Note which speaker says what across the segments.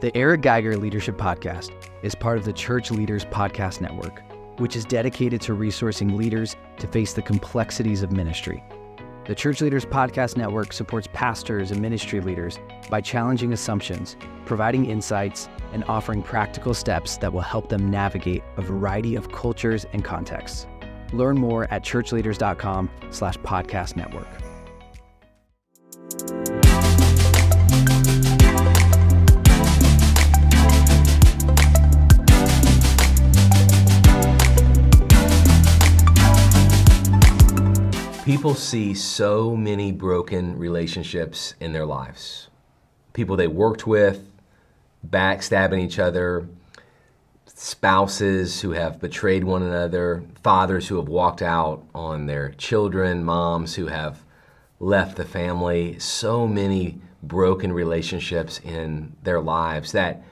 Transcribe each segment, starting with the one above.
Speaker 1: The Eric Geiger Leadership Podcast is part of the Church Leaders Podcast Network, which is dedicated to resourcing leaders to face the complexities of ministry. The Church Leaders Podcast Network supports pastors and ministry leaders by challenging assumptions, providing insights, and offering practical steps that will help them navigate a variety of cultures and contexts. Learn more at ChurchLeaders.com/podcast network.
Speaker 2: People see so many broken relationships in their lives. People they worked with, backstabbing each other, spouses who have betrayed one another, fathers who have walked out on their children, moms who have left the family. So many broken relationships in their lives that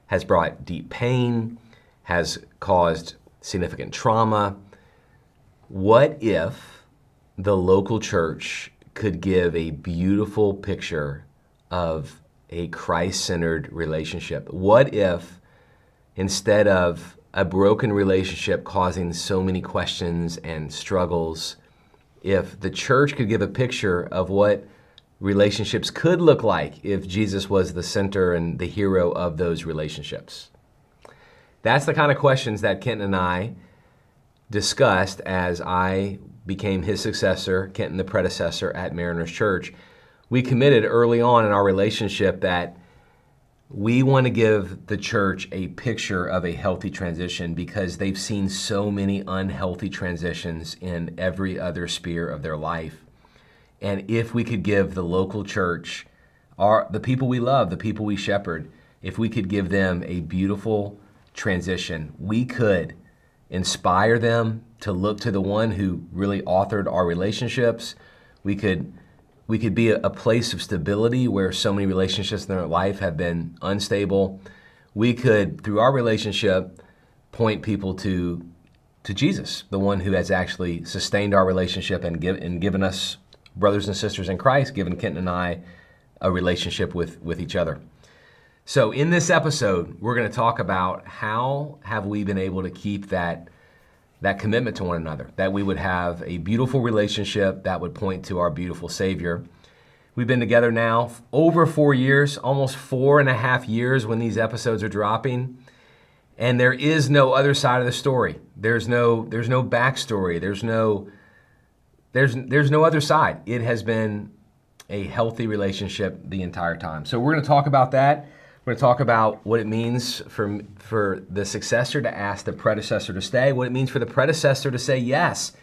Speaker 2: has brought deep pain, has caused significant trauma. What if the local church could give a beautiful picture of a Christ-centered relationship? What if, instead of a broken relationship causing so many questions and struggles, if the church could give a picture of what relationships could look like if Jesus was the center and the hero of those relationships? That's the kind of questions that Kenton and I discussed as I became his successor, Kenton the predecessor at Mariners Church. We committed early on in our relationship that we want to give the church a picture of a healthy transition because they've seen so many unhealthy transitions in every other sphere of their life. And if we could give the local church, the people we love, the people we shepherd, if we could give them a beautiful transition, we could inspire them to look to the one who really authored our relationships. We could be a place of stability where so many relationships in their life have been unstable. We could, through our relationship, point people to Jesus, the one who has actually sustained our relationship and given us brothers and sisters in Christ, given Kenton and I a relationship with each other. So in this episode, we're going to talk about how have we been able to keep that commitment to one another, that we would have a beautiful relationship that would point to our beautiful Savior. We've been together now over 4 years, almost 4.5 years when these episodes are dropping, and there is no other side of the story. There's no backstory. There's no other side. It has been a healthy relationship the entire time. So we're going to talk about that. We're going to talk about what it means for the successor to ask the predecessor to stay, what it means for the predecessor to say yes,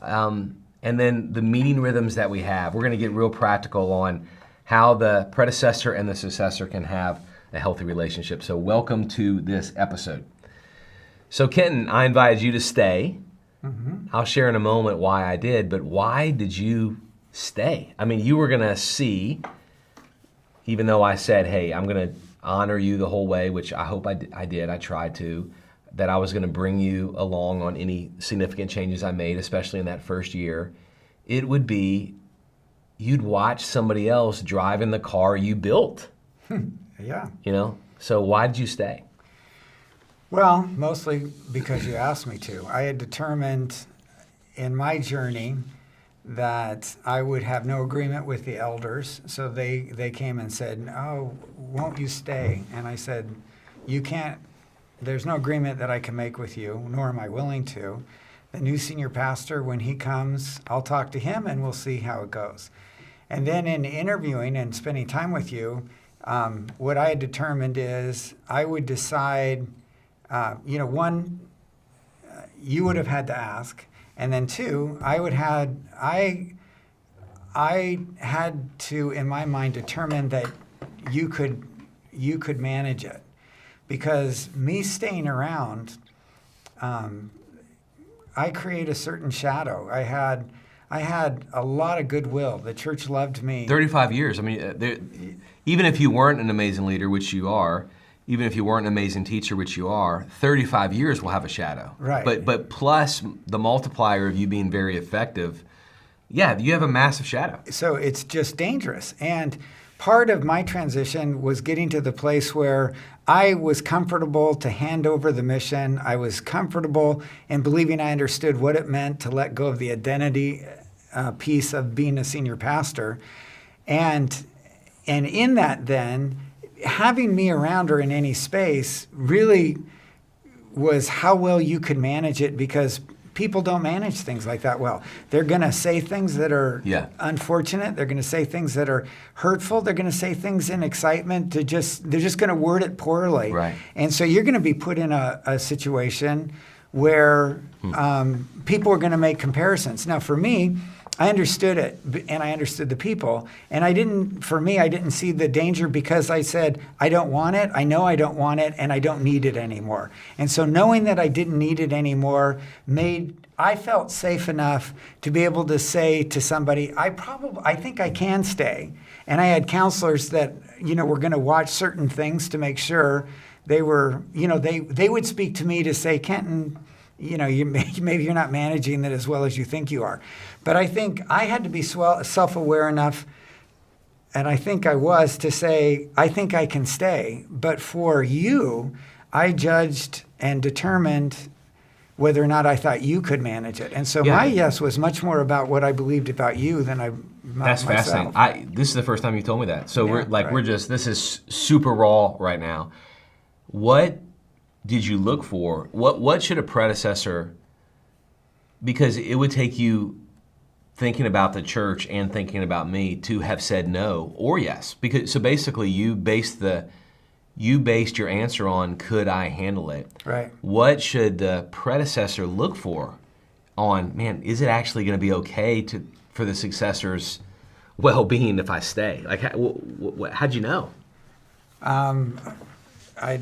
Speaker 2: and then the meeting rhythms that we have. We're going to get real practical on how the predecessor and the successor can have a healthy relationship. So welcome to this episode. So Kenton, I invited you to stay. Mm-hmm. I'll share in a moment why I did, but why did you stay? I mean, you were going to see, even though I said, hey, I'm going to honor you the whole way, which I hope I did. I tried to, that I was going to bring you along on any significant changes I made, especially in that first year. It would be, you'd watch somebody else drive in the car you built.
Speaker 3: Yeah.
Speaker 2: So why did you stay?
Speaker 3: Well, mostly because you asked me to. I had determined in my journey that I would have no agreement with the elders. So they came and said, oh, won't you stay? And I said, you can't, there's no agreement that I can make with you, nor am I willing to. The new senior pastor, when he comes, I'll talk to him and we'll see how it goes. And then in interviewing and spending time with you, what I had determined is I would decide, one, you would have had to ask. And then two, I had to, in my mind, determine that you could manage it. Because me staying around, I create a certain shadow. I had a lot of goodwill. The church loved me.
Speaker 2: 35 years. I mean, even if you weren't an amazing leader, which you are, even if you weren't an amazing teacher, which you are, 35 years will have a shadow.
Speaker 3: Right.
Speaker 2: But plus the multiplier of you being very effective, Yeah, you have a massive shadow.
Speaker 3: So it's just dangerous. And part of my transition was getting to the place where I was comfortable to hand over the mission. I was comfortable in believing I understood what it meant to let go of the identity piece of being a senior pastor. And in that then, having me around or in any space really was how well you could manage it, because people don't manage things like that well. They're going to say things that are unfortunate. They're going to say things that are hurtful. They're going to say things in excitement. They're just going to word it poorly.
Speaker 2: Right.
Speaker 3: And so you're going to be put in a situation where people are going to make comparisons. Now, for me, I understood it, and I understood the people. And I didn't see the danger, because I said, I don't want it, I know I don't want it, and I don't need it anymore. And so knowing that I didn't need it anymore I felt safe enough to be able to say to somebody, I think I can stay. And I had counselors that, were going to watch certain things to make sure they were, they would speak to me to say, Kenton, maybe you're not managing that as well as you think you are. But I think I had to be self-aware enough, and I think I was, to say, I think I can stay. But for you, I judged and determined whether or not I thought you could manage it. And so my yes was much more about what I believed about you than about
Speaker 2: That's
Speaker 3: myself.
Speaker 2: fascinating. This is the first time you told me that. So this is super raw right now. What did you look for? What should a predecessor, because it would take you thinking about the church and thinking about me to have said no or yes. So basically you based your answer on, could I handle it?
Speaker 3: Right.
Speaker 2: What should the predecessor look for on, man, is it actually going to be okay for the successor's well-being if I stay? Like, how'd you know?
Speaker 3: I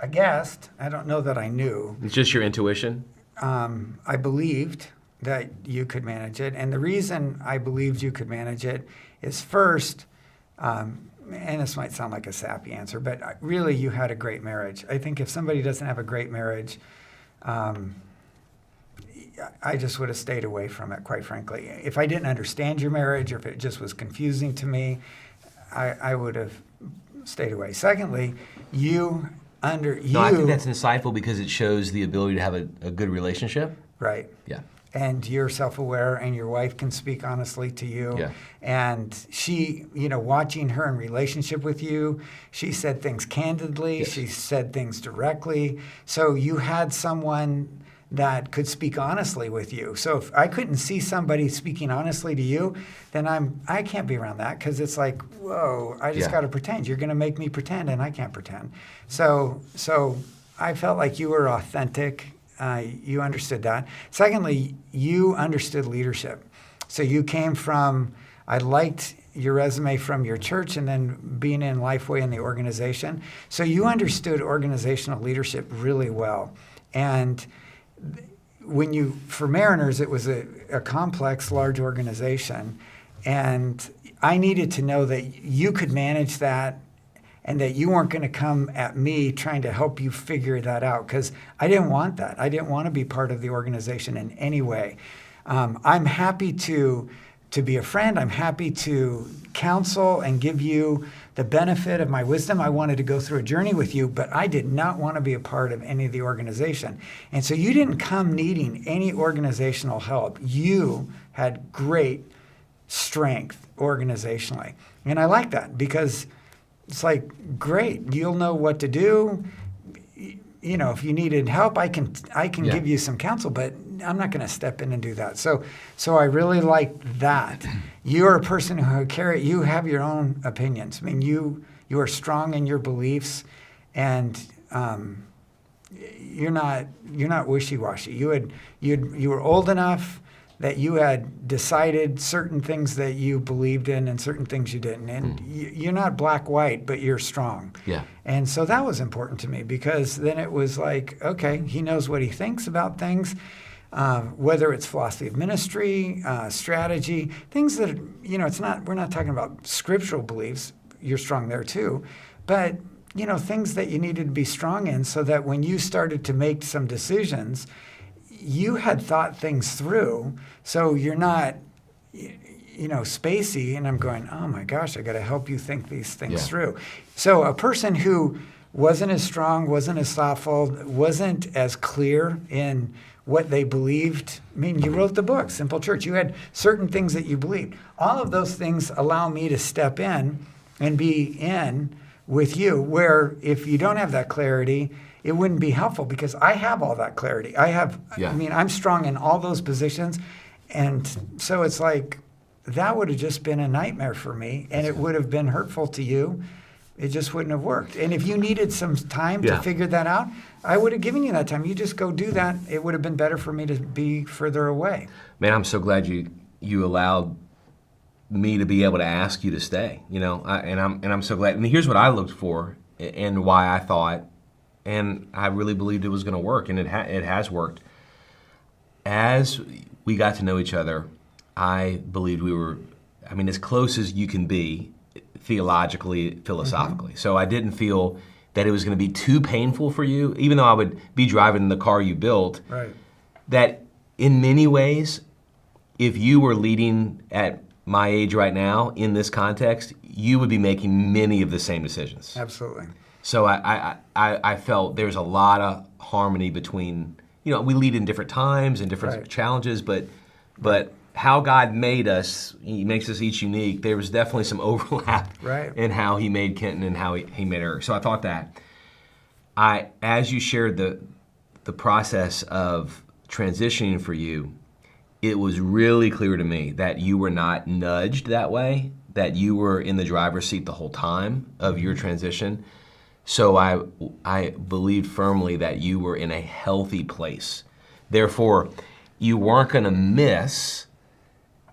Speaker 3: guessed. I don't know that I knew.
Speaker 2: It's just your intuition?
Speaker 3: I believed that you could manage it. And the reason I believed you could manage it is, first, and this might sound like a sappy answer, but really you had a great marriage. I think if somebody doesn't have a great marriage, I just would have stayed away from it, quite frankly. If I didn't understand your marriage, or if it just was confusing to me, I would have stayed away. Secondly,
Speaker 2: No, I think that's insightful, because it shows the ability to have a good relationship.
Speaker 3: Right.
Speaker 2: Yeah.
Speaker 3: And you're self-aware, and your wife can speak honestly to you.
Speaker 2: Yeah.
Speaker 3: And she, watching her in relationship with you, she said things candidly.
Speaker 2: Yes.
Speaker 3: She said things directly. So you had someone that could speak honestly with you. So if I couldn't see somebody speaking honestly to you, then I can't be around that, because it's like, whoa, I just got to pretend. You're going to make me pretend, and I can't pretend. So I felt like you were authentic. You understood that. Secondly, you understood leadership. So you came from, I liked your resume from your church and then being in Lifeway in the organization. So you understood organizational leadership really well. And for Mariners, it was a complex, large organization. And I needed to know that you could manage that, and that you weren't going to come at me trying to help you figure that out, because I didn't want that. I didn't want to be part of the organization in any way. I'm happy to be a friend. I'm happy to counsel and give you the benefit of my wisdom. I wanted to go through a journey with you, but I did not want to be a part of any of the organization. And so you didn't come needing any organizational help. You had great strength organizationally. And I like that, because it's like, great, you'll know what to do. If you needed help, I can give you some counsel, but I'm not going to step in and do that. So I really liked that. You're a person you have your own opinions. I mean, you are strong in your beliefs, and you're not wishy-washy. You were old enough that you had decided certain things that you believed in and certain things you didn't. And you're not black-white, but you're strong.
Speaker 2: Yeah.
Speaker 3: And so that was important to me, because then it was like, okay, he knows what he thinks about things, whether it's philosophy of ministry, strategy, things that, we're not talking about scriptural beliefs. You're strong there too. But, things that you needed to be strong in, so that when you started to make some decisions, you had thought things through, so you're not, spacey. And I'm going, oh my gosh, I got to help you think these things through. So a person who wasn't as strong, wasn't as thoughtful, wasn't as clear in what they believed. I mean, you wrote the book, Simple Church. You had certain things that you believed. All of those things allow me to step in and be in with you, where if you don't have that clarity, it wouldn't be helpful, because I have all that clarity. I'm strong in all those positions. And so it's like, that would have just been a nightmare for me, and it would have been hurtful to you. It just wouldn't have worked. And if you needed some time to figure that out, I would have given you that time. You just go do that. It would have been better for me to be further away.
Speaker 2: Man, I'm so glad you allowed me to be able to ask you to stay. I'm so glad. And here's what I looked for, and why I thought, and I really believed it was going to work, and it has worked. As we got to know each other, I believed we were, as close as you can be, theologically, philosophically. Mm-hmm. So I didn't feel that it was going to be too painful for you, even though I would be driving the car you built.
Speaker 3: Right.
Speaker 2: That in many ways, if you were leading at my age right now in this context, you would be making many of the same decisions.
Speaker 3: Absolutely.
Speaker 2: So I felt there's a lot of harmony between, we lead in different times and different challenges, but how God made us, He makes us each unique. There was definitely some overlap in how He made Kenton and how he made Eric. So I thought that as you shared the process of transitioning for you, it was really clear to me that you were not nudged that way, that you were in the driver's seat the whole time of your transition. So I believed firmly that you were in a healthy place. Therefore, you weren't going to miss.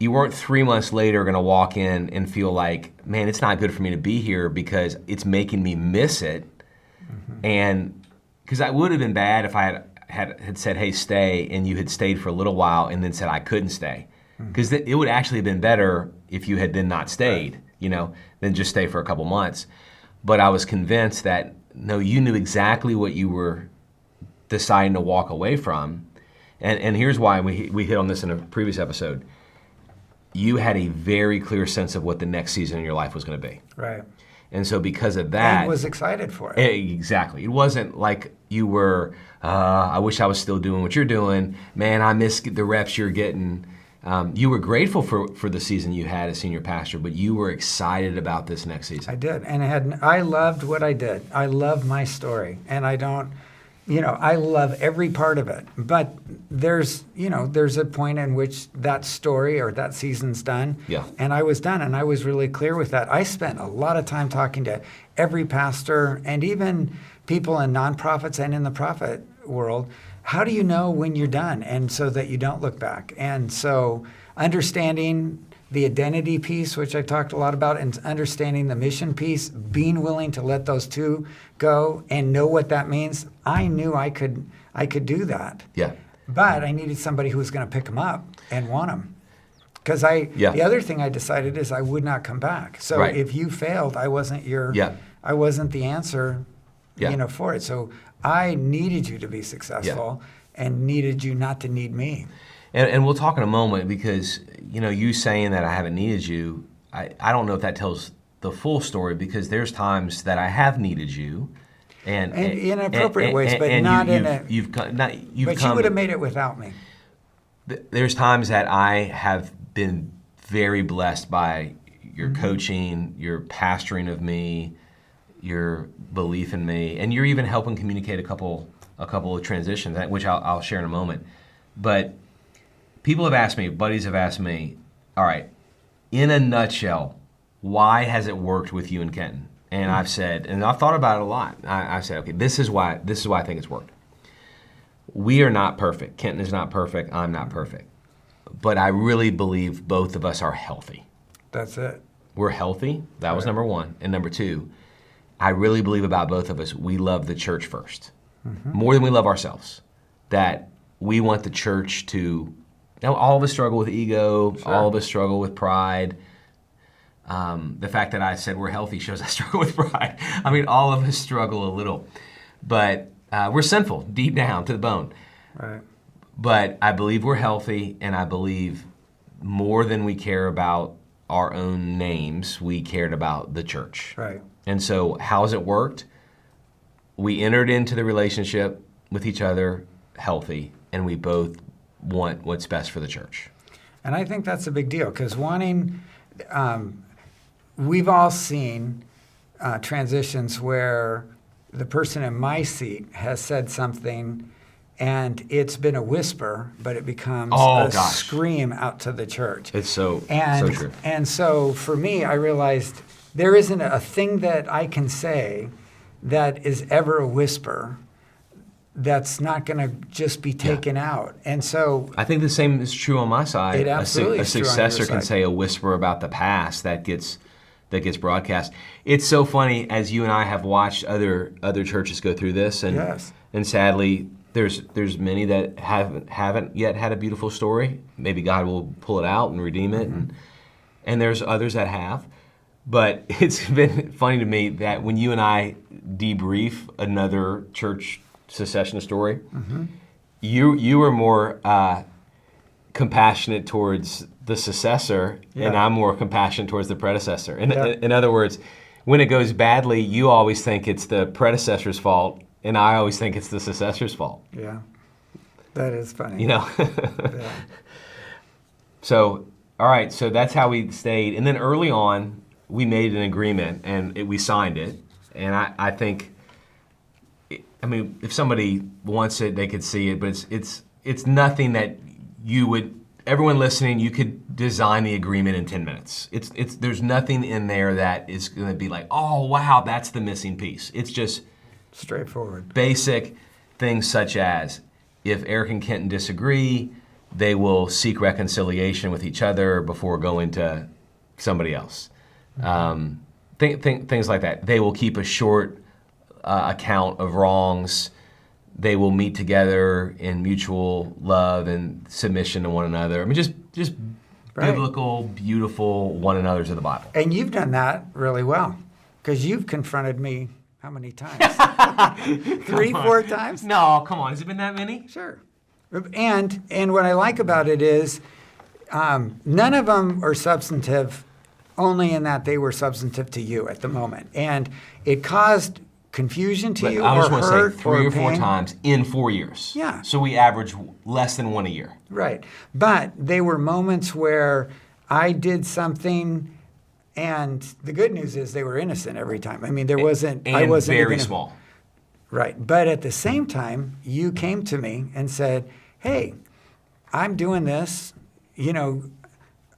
Speaker 2: You weren't 3 months later going to walk in and feel like, man, it's not good for me to be here because it's making me miss it. Mm-hmm. And because that would have been bad if I had said, hey, stay, and you had stayed for a little while and then said I couldn't stay. Because it would actually have been better if you had then not stayed, than just stay for a couple months. But I was convinced that, no, you knew exactly what you were deciding to walk away from. And here's why, we hit on this in a previous episode. You had a very clear sense of what the next season in your life was going to be.
Speaker 3: Right.
Speaker 2: And so because of that...
Speaker 3: And was excited for it.
Speaker 2: Exactly. It wasn't like you were, I wish I was still doing what you're doing. Man, I miss the reps you're getting. You were grateful for the season you had as senior pastor, but you were excited about this next season.
Speaker 3: I did. And I loved what I did. I love my story. And I don't... I love every part of it, but there's a point in which that story or that season's done.
Speaker 2: Yeah.
Speaker 3: And I was done, and I was really clear with that. I spent a lot of time talking to every pastor and even people in nonprofits and in the profit world. How do you know when you're done? And so that you don't look back. And so understanding the identity piece, which I talked a lot about, and understanding the mission piece, being willing to let those two go and know what that means. I knew I could do that.
Speaker 2: Yeah.
Speaker 3: But I needed somebody who was going to pick them up and want them. Because the other thing I decided is I would not come back. So if you failed, I wasn't I wasn't the answer, for it. So I needed you to be successful and needed you not to need me.
Speaker 2: And we'll talk in a moment, because you saying that I haven't needed you, I don't know if that tells the full story, because there's times that I have needed you, and
Speaker 3: in appropriate ways, but not in a. But you would have made it without me.
Speaker 2: There's times that I have been very blessed by your coaching, your pastoring of me, your belief in me, and you're even helping communicate a couple of transitions, which I'll share in a moment, but. People have asked me, buddies have asked me, all right, in a nutshell, why has it worked with you and Kenton? And I've said, and I've thought about it a lot. I've said, okay, this is why I think it's worked. We are not perfect. Kenton is not perfect. I'm not perfect. But I really believe both of us are healthy.
Speaker 3: That's it.
Speaker 2: We're healthy. That was number one. And number two, I really believe about both of us, we love the church first. Mm-hmm. More than we love ourselves. That we want the church to... Now, all of us struggle with ego. Sure. All of us struggle with pride. The fact that I said we're healthy shows I struggle with pride. All of us struggle a little. But we're sinful, deep down to the bone.
Speaker 3: Right.
Speaker 2: But I believe we're healthy, and I believe more than we care about our own names, we cared about the church.
Speaker 3: Right.
Speaker 2: And so how's it worked? We entered into the relationship with each other healthy, and we both want what's best for the church.
Speaker 3: And I think that's a big deal, because we've all seen transitions where the person in my seat has said something and it's been a whisper, but it becomes scream out to the church.
Speaker 2: It's so true.
Speaker 3: And so for me, I realized there isn't a thing that I can say that is ever a whisper that's not going to just be taken out. And so
Speaker 2: I think the same is true on my side.
Speaker 3: It absolutely
Speaker 2: a
Speaker 3: is true on your
Speaker 2: successor can
Speaker 3: side.
Speaker 2: say a whisper about the past that gets broadcast. It's so funny, as you and I have watched other churches go through this, and
Speaker 3: Yes.
Speaker 2: and sadly there's many that haven't yet had a beautiful story. Maybe God will pull it out and redeem it, and there's others that have. But it's been funny to me that when you and I debrief another church secession story, you were more compassionate towards the successor, and I'm more compassionate towards the predecessor. In other words, when it goes badly, you always think it's the predecessor's fault, and I always think it's the successor's fault.
Speaker 3: Yeah, that is funny.
Speaker 2: You know?
Speaker 3: Yeah.
Speaker 2: So, all right, so that's how we stayed. And then early on, we made an agreement, and we signed it. And I think, I mean, if somebody wants it, they could see it, but it's nothing that you would, everyone listening, you could design the agreement in 10 minutes. There's nothing in there that is going to be like, oh, wow, that's the missing piece. It's just
Speaker 3: Straightforward.
Speaker 2: basic things such as, if Eric and Kenton disagree, they will seek reconciliation with each other before going to somebody else. Things like that. They will keep a short account of wrongs. They will meet together in mutual love and submission to one another. I mean, just
Speaker 3: Right.
Speaker 2: biblical, beautiful one another's of the Bible.
Speaker 3: And you've done that really well, because you've confronted me how many times? 3, 4 times?
Speaker 2: No, come on. Has it been that many?
Speaker 3: Sure. And what I like about it is none of them are substantive, only in that they were substantive to you at the moment. And it caused confusion to
Speaker 2: But
Speaker 3: you
Speaker 2: I
Speaker 3: or
Speaker 2: just want to
Speaker 3: hurt
Speaker 2: say 3 or 4
Speaker 3: pain.
Speaker 2: times in 4 years.
Speaker 3: Yeah.
Speaker 2: So we average less than one a year.
Speaker 3: Right. But they were moments where I did something, and the good news is they were innocent every time. I mean, there wasn't...
Speaker 2: And
Speaker 3: I wasn't
Speaker 2: very
Speaker 3: even
Speaker 2: small.
Speaker 3: Right. But at the same time, you came to me and said, hey, I'm doing this. You know,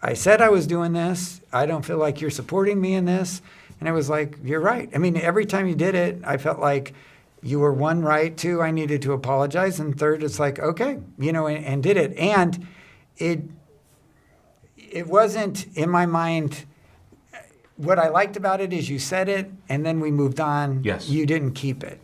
Speaker 3: I said I was doing this. I don't feel like you're supporting me in this. And I was like, you're right. I mean, every time you did it, I felt like you were, 1, right, 2, I needed to apologize, and 3rd, it's like, okay, you know, and did it. And it wasn't in my mind. What I liked about it is you said it, and then we moved on.
Speaker 2: Yes.
Speaker 3: You didn't keep it.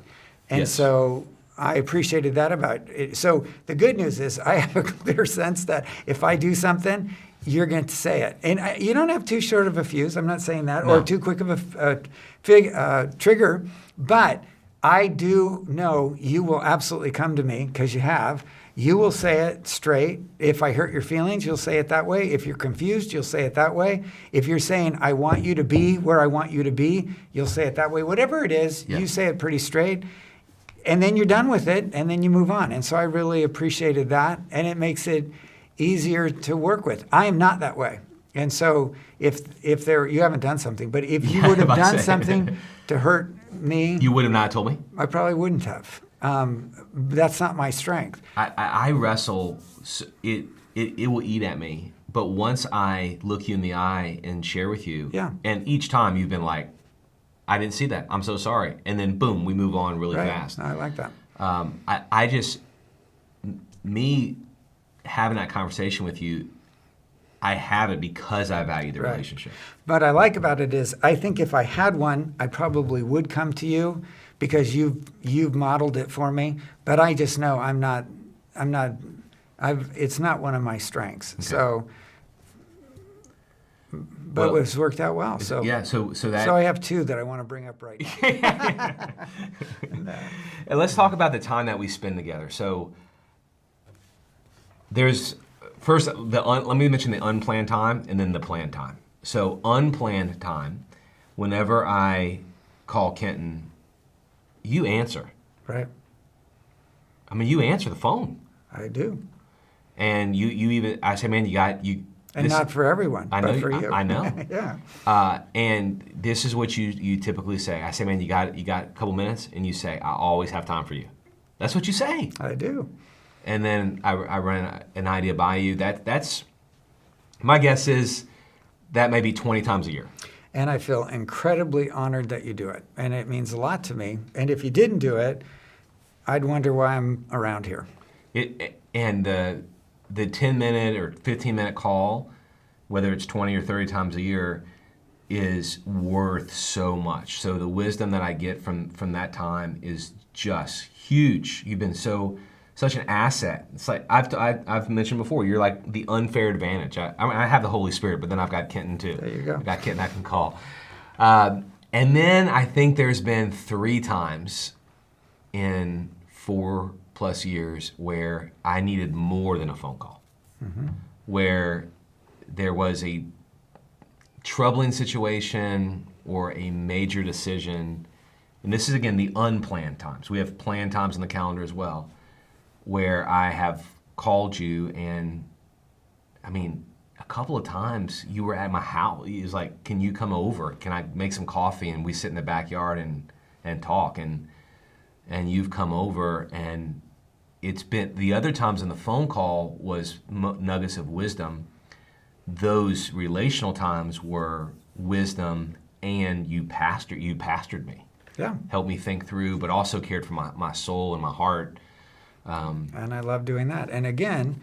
Speaker 3: And
Speaker 2: Yes.
Speaker 3: so I appreciated that about it. So the good news is I have a clear sense that if I do something, you're going to say it. And you don't have too short of a fuse. I'm not saying that.
Speaker 2: No.
Speaker 3: Or too quick of a trigger. But I do know you will absolutely come to me, because you have. You will say it straight. If I hurt your feelings, you'll say it that way. If you're confused, you'll say it that way. If you're saying, I want you to be where I want you to be, you'll say it that way. Whatever it is,
Speaker 2: Yeah.
Speaker 3: you say it pretty straight. And then you're done with it, and then you move on. And so I really appreciated that, and it makes it easier to work with. I am not that way. And so if you haven't done something, but if you would have done something to hurt me,
Speaker 2: You would have not told me?
Speaker 3: I probably wouldn't have. That's not my strength.
Speaker 2: I wrestle. It will eat at me. But once I look you in the eye and share with you,
Speaker 3: Yeah.
Speaker 2: and each time you've been like, I didn't see that. I'm so sorry. And then boom, we move on really
Speaker 3: Right.
Speaker 2: fast.
Speaker 3: I like that.
Speaker 2: I just, me having that conversation with you, I have it because I value the
Speaker 3: Right.
Speaker 2: relationship.
Speaker 3: What I like about it is I think if I had one, I probably would come to you, because you've modeled it for me. But I just know it's not one of my strengths.
Speaker 2: Okay.
Speaker 3: So, but
Speaker 2: Well,
Speaker 3: it's worked out well. So
Speaker 2: Yeah, so that.
Speaker 3: So I have 2 that I want to bring up right now.
Speaker 2: And let's talk about the time that we spend together. So There's first let me mention the unplanned time and then the planned time. So unplanned time, whenever I call Kenton, you answer.
Speaker 3: Right.
Speaker 2: I mean, you answer the phone.
Speaker 3: I do.
Speaker 2: And you even, I say, man, you.
Speaker 3: And not for everyone, but for you.
Speaker 2: I know.
Speaker 3: Yeah.
Speaker 2: And this is what you typically say. I say, man, you got a couple minutes, and you say, I always have time for you. That's what you say.
Speaker 3: I do.
Speaker 2: And then I run an idea by you. That's my guess is that may be 20 times a year.
Speaker 3: And I feel incredibly honored that you do it. And it means a lot to me. And if you didn't do it, I'd wonder why I'm around here.
Speaker 2: And the 10-minute or 15-minute call, whether it's 20 or 30 times a year, is worth so much. So the wisdom that I get from that time is just huge. You've been such an asset. It's like I've mentioned before, you're like the unfair advantage. I have the Holy Spirit, but then I've got Kenton too.
Speaker 3: There you go.
Speaker 2: I've got Kenton I can call. And then I think there's been 3 times in 4+ years where I needed more than a phone call. Mm-hmm. Where there was a troubling situation or a major decision, and this is again the unplanned times. We have planned times in the calendar as well, where I have called you, and I mean, a couple of times you were at my house. It was like, can you come over? Can I make some coffee? And we sit in the backyard and talk, and you've come over, and it's been, the other times in the phone call was nuggets of wisdom. Those relational times were wisdom, and you pastored me.
Speaker 3: Yeah.
Speaker 2: Helped me think through, but also cared for my soul and my heart.
Speaker 3: And I love doing that. And again,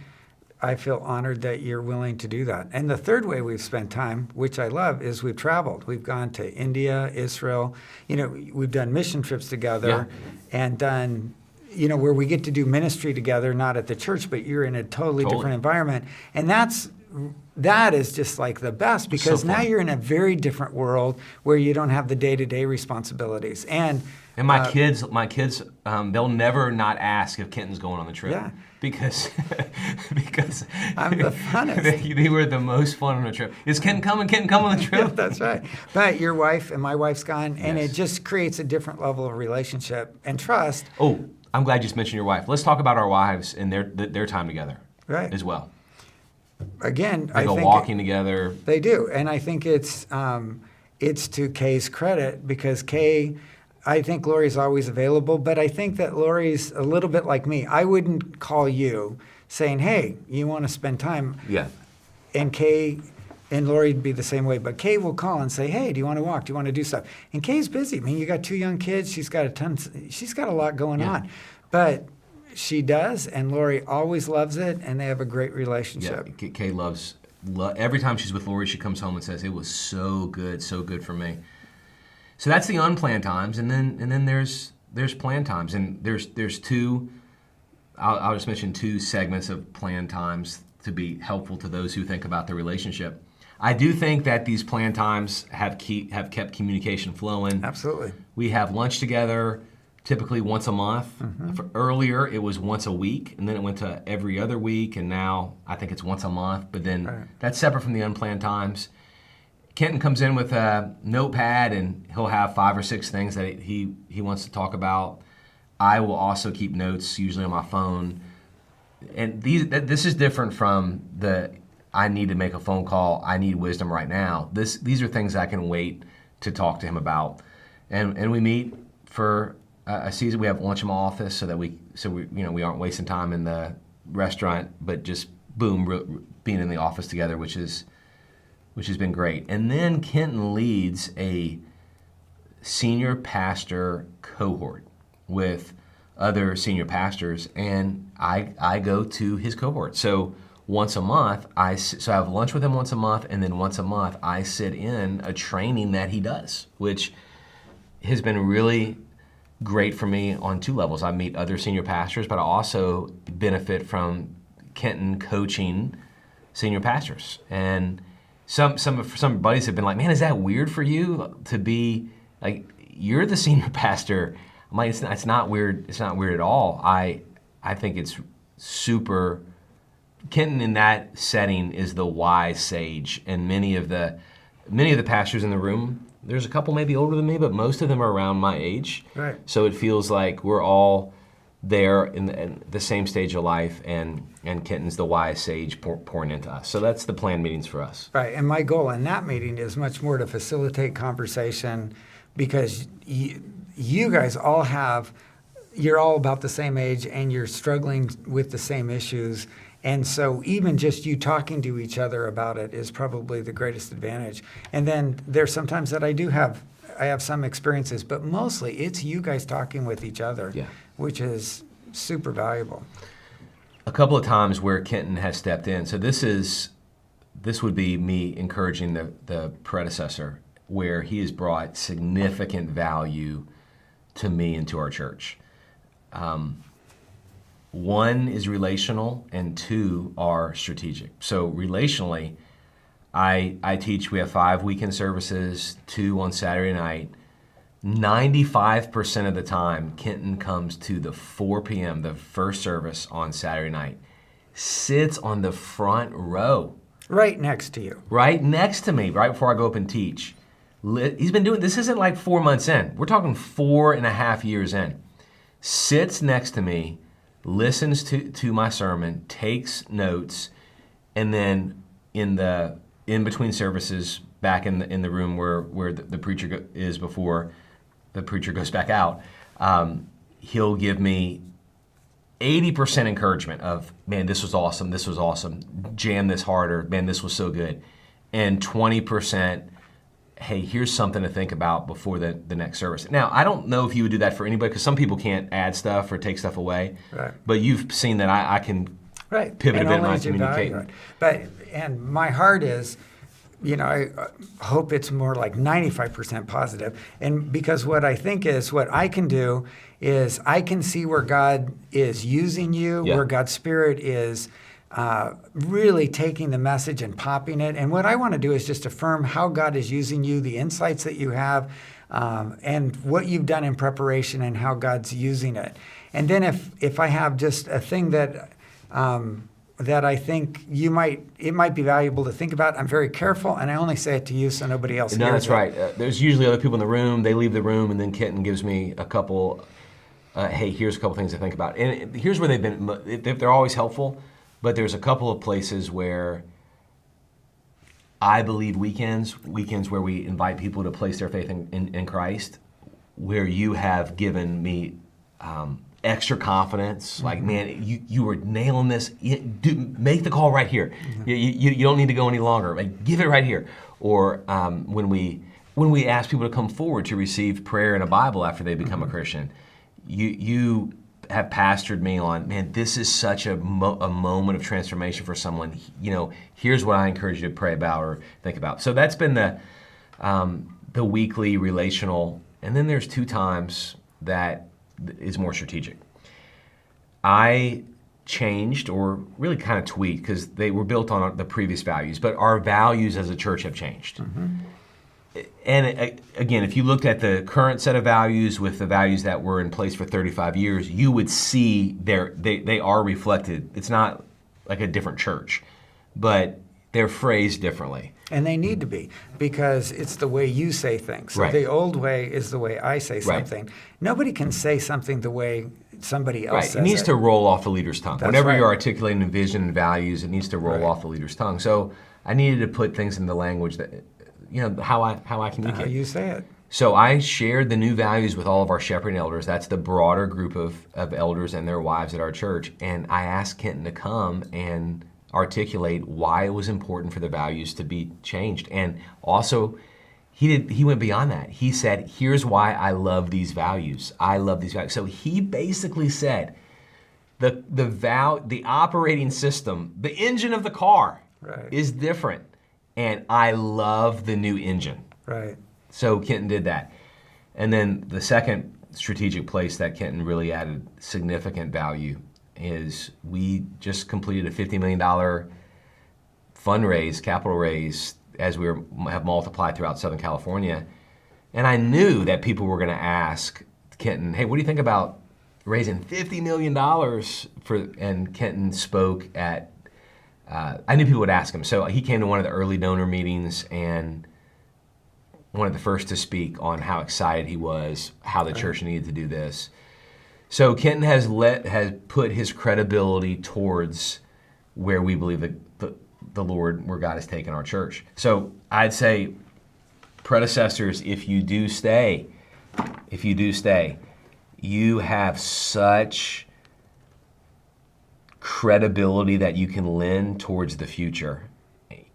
Speaker 3: I feel honored that you're willing to do that. And the third way we've spent time, which I love, is we've traveled. We've gone to India, Israel. We've done mission trips together and done, where we get to do ministry together, not at the church, but you're in a totally different environment. And that is just like the best, because now you're in a very different world where you don't have the day-to-day responsibilities. And
Speaker 2: my kids, they'll never not ask if Kenton's going on the trip.
Speaker 3: Yeah.
Speaker 2: Because
Speaker 3: I'm the funnest.
Speaker 2: They were the most fun on the trip. Is Kenton coming? Kenton come on the trip?
Speaker 3: Yeah, that's right. But your wife and my wife's gone, and it just creates a different level of relationship and trust.
Speaker 2: Oh, I'm glad you just mentioned your wife. Let's talk about our wives and their time together as well.
Speaker 3: Again,
Speaker 2: they go walking together.
Speaker 3: They do, and I think it's to Kay's credit, because Kay, I think Lori's always available, but I think that Lori's a little bit like me. I wouldn't call you saying, "Hey, you want to spend time?"
Speaker 2: Yeah.
Speaker 3: And Kay and Lori'd be the same way, but Kay will call and say, "Hey, do you want to walk? Do you want to do stuff?" And Kay's busy. I mean, you got 2 young kids. She's got a lot going on, but she does, and Lori always loves it, and they have a great relationship.
Speaker 2: Yeah, Kay loves every time she's with Lori, she comes home and says, "It was so good for me." So that's the unplanned times, and then there's planned times, and there's 2. I'll just mention 2 segments of planned times to be helpful to those who think about the relationship. I do think that these planned times have kept communication flowing.
Speaker 3: Absolutely.
Speaker 2: We have lunch together, typically once a month. Mm-hmm. Earlier, it was once a week, and then it went to every other week, and now I think it's once a month. But then that's separate from the unplanned times. Kenton comes in with a notepad, and he'll have 5 or 6 things that he wants to talk about. I will also keep notes, usually on my phone. And this is different from the I need to make a phone call, I need wisdom right now. These are things I can wait to talk to him about. And we meet for a season. We have lunch in my office so we aren't wasting time in the restaurant, but just being in the office together, which has been great. And then Kenton leads a senior pastor cohort with other senior pastors, and I go to his cohort. So once a month, I have lunch with him once a month, and then once a month I sit in a training that he does, which has been really great for me on 2 levels. I meet other senior pastors, but I also benefit from Kenton coaching senior pastors. And some buddies have been like, "Man, is that weird for you to be like, you're the senior pastor?" I'm like, it's not weird. It's not weird at all. I think it's super Kenton in that setting is the wise sage, and many of the pastors in the room, there's a couple maybe older than me, but most of them are around my age.
Speaker 3: Right.
Speaker 2: So it feels like we're all there in the same stage of life, and Kenton's the wise sage pouring into us. So that's the planned meetings for us.
Speaker 3: Right, and my goal in that meeting is much more to facilitate conversation, because you guys you're all about the same age and you're struggling with the same issues. And so even just you talking to each other about it is probably the greatest advantage. And then there's sometimes that I have some experiences, but mostly it's you guys talking with each other, which is super valuable.
Speaker 2: A couple of times where Kenton has stepped in. So this would be me encouraging the predecessor, where he has brought significant value to me and to our church. One is relational, and two are strategic. So relationally, I teach, we have 5 weekend services, 2 on Saturday night. 95% of the time, Kenton comes to the 4 p.m., the first service on Saturday night, sits on the front row.
Speaker 3: Right next to you.
Speaker 2: Right next to me, right before I go up and teach. He's been doing, this isn't like 4 months in. We're talking 4.5 years in. Sits next to me, listens to my sermon, takes notes, and then in between services, back in the room where the preacher is before the preacher goes back out, he'll give me 80% encouragement of, man, this was awesome, jam this harder, man, this was so good, and 20%, hey, here's something to think about before the next service. Now, I don't know if you would do that for anybody, because some people can't add stuff or take stuff away.
Speaker 3: Right.
Speaker 2: But you've seen that I can pivot
Speaker 3: and
Speaker 2: a bit in my
Speaker 3: only
Speaker 2: communicating.
Speaker 3: And my heart is, I hope it's more like 95% positive. And because what I think is, what I can do is I can see where God is using you, where God's Spirit is really taking the message and popping it. And what I want to do is just affirm how God is using you, the insights that you have, and what you've done in preparation and how God's using it. And then if I have just a thing that I think it might be valuable to think about, I'm very careful, and I only say it to you so nobody else hears it.
Speaker 2: No, that's right. There's usually other people in the room. They leave the room, and then Kenton gives me a couple, hey, here's a couple things to think about. And here's where they've been, they're always helpful. But there's a couple of places where I believe weekends where we invite people to place their faith in Christ, where you have given me extra confidence. Like, man, you were nailing this. Make the call right here. You don't need to go any longer. Like, give it right here. Or when we ask people to come forward to receive prayer and a Bible after they become a Christian, you have pastored me on, man, this is such a moment of transformation for someone. Here's what I encourage you to pray about or think about. So that's been the weekly relational. And then there's 2 times that is more strategic. I changed, or really kind of tweaked, because they were built on the previous values, but our values as a church have changed. And again, if you looked at the current set of values with the values that were in place for 35 years, you would see they are reflected. It's not like a different church, but they're phrased differently.
Speaker 3: And they need to be, because it's the way you say things. So
Speaker 2: Right.
Speaker 3: the old way is the way I say something.
Speaker 2: Right.
Speaker 3: Nobody can say something the way somebody else
Speaker 2: Right.
Speaker 3: says
Speaker 2: It needs to roll off the leader's tongue.
Speaker 3: That's
Speaker 2: Whenever
Speaker 3: right.
Speaker 2: you're articulating a vision and values, it needs to roll off the leader's tongue. So I needed to put things in the language that, how I communicate.
Speaker 3: how you say it.
Speaker 2: So I shared the new values with all of our shepherding elders. That's the broader group of elders and their wives at our church. And I asked Kenton to come and articulate why it was important for the values to be changed. And also, he went beyond that. He said, here's why I love these values. I love these values. So he basically said, the operating system, the engine of the car is different. And I love the new engine.
Speaker 3: Right.
Speaker 2: So Kenton did that. And then the second strategic place that Kenton really added significant value is we just completed a $50 million fundraise, capital raise, as we have multiplied throughout Southern California. And I knew that people were going to ask Kenton, hey, what do you think about raising $50 million and Kenton spoke at I knew people would ask him. So he came to one of the early donor meetings and one of the first to speak on how excited he was, how the church needed to do this. So Kenton has put his credibility towards where we believe that the Lord, where God has taken our church. So I'd say, predecessors, if you do stay, you have such credibility that you can lend towards the future.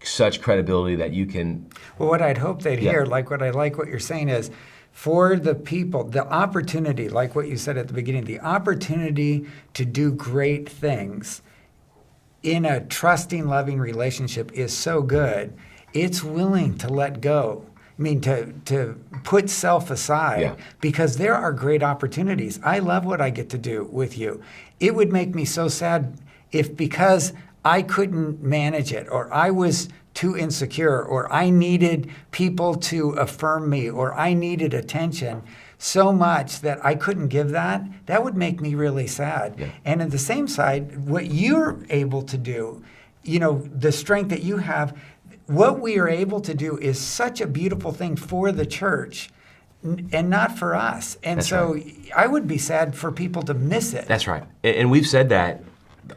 Speaker 2: Such credibility that you can...
Speaker 3: Well, what I'd hope they'd hear, like what you're saying is, for the people, the opportunity, like what you said at the beginning, the opportunity to do great things in a trusting, loving relationship is so good, it's willing to let go. I mean, to put self aside, because there are great opportunities. I love what I get to do with you. It would make me so sad if, because I couldn't manage it, or I was too insecure, or I needed people to affirm me, or I needed attention so much that I couldn't give that, that would make me really sad. Yeah. And at the same side, what you're able to do, the strength that you have, what we are able to do is such a beautiful thing for the church and not for us. And that's so right. I would be sad for people to miss it.
Speaker 2: That's right. And we've said that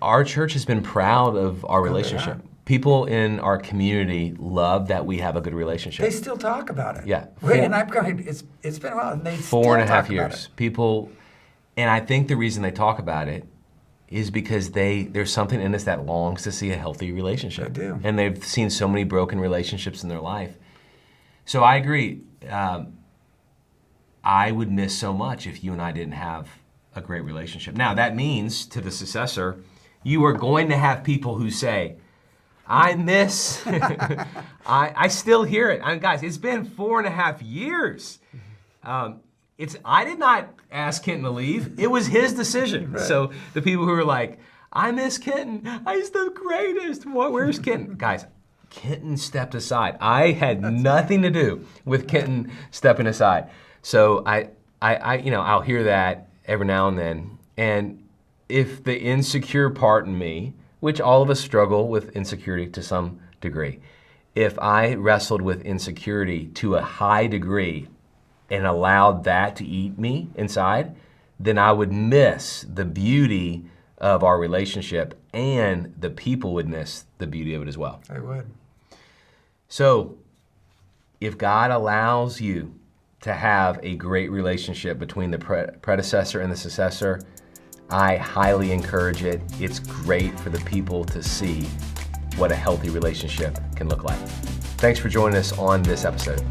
Speaker 2: our church has been proud of our relationship. People in our community love that we have a good relationship.
Speaker 3: They still talk about it.
Speaker 2: Yeah.
Speaker 3: And I've gone, it's been a while. And they
Speaker 2: 4.5 years. People, and I think the reason they talk about it is because there's something in us that longs to see a healthy relationship.
Speaker 3: They do.
Speaker 2: And they've seen so many broken relationships in their life. So I agree. I would miss so much if you and I didn't have a great relationship. Now, that means, to the successor, you are going to have people who say, I miss, I still hear it. Guys, it's been 4.5 years. I did not ask Kenton to leave. It was his decision. Right. So the people who are like, I miss Kenton. He's the greatest. Where's Kenton? Guys, Kenton stepped aside. I had nothing to do with Kenton stepping aside. So I'll hear that every now and then. And if the insecure part in me, which all of us struggle with insecurity to some degree, if I wrestled with insecurity to a high degree and allowed that to eat me inside, then I would miss the beauty of our relationship, and the people would miss the beauty of it as well.
Speaker 3: They would.
Speaker 2: So if God allows you to have a great relationship between the predecessor and the successor, I highly encourage it. It's great for the people to see what a healthy relationship can look like. Thanks for joining us on this episode.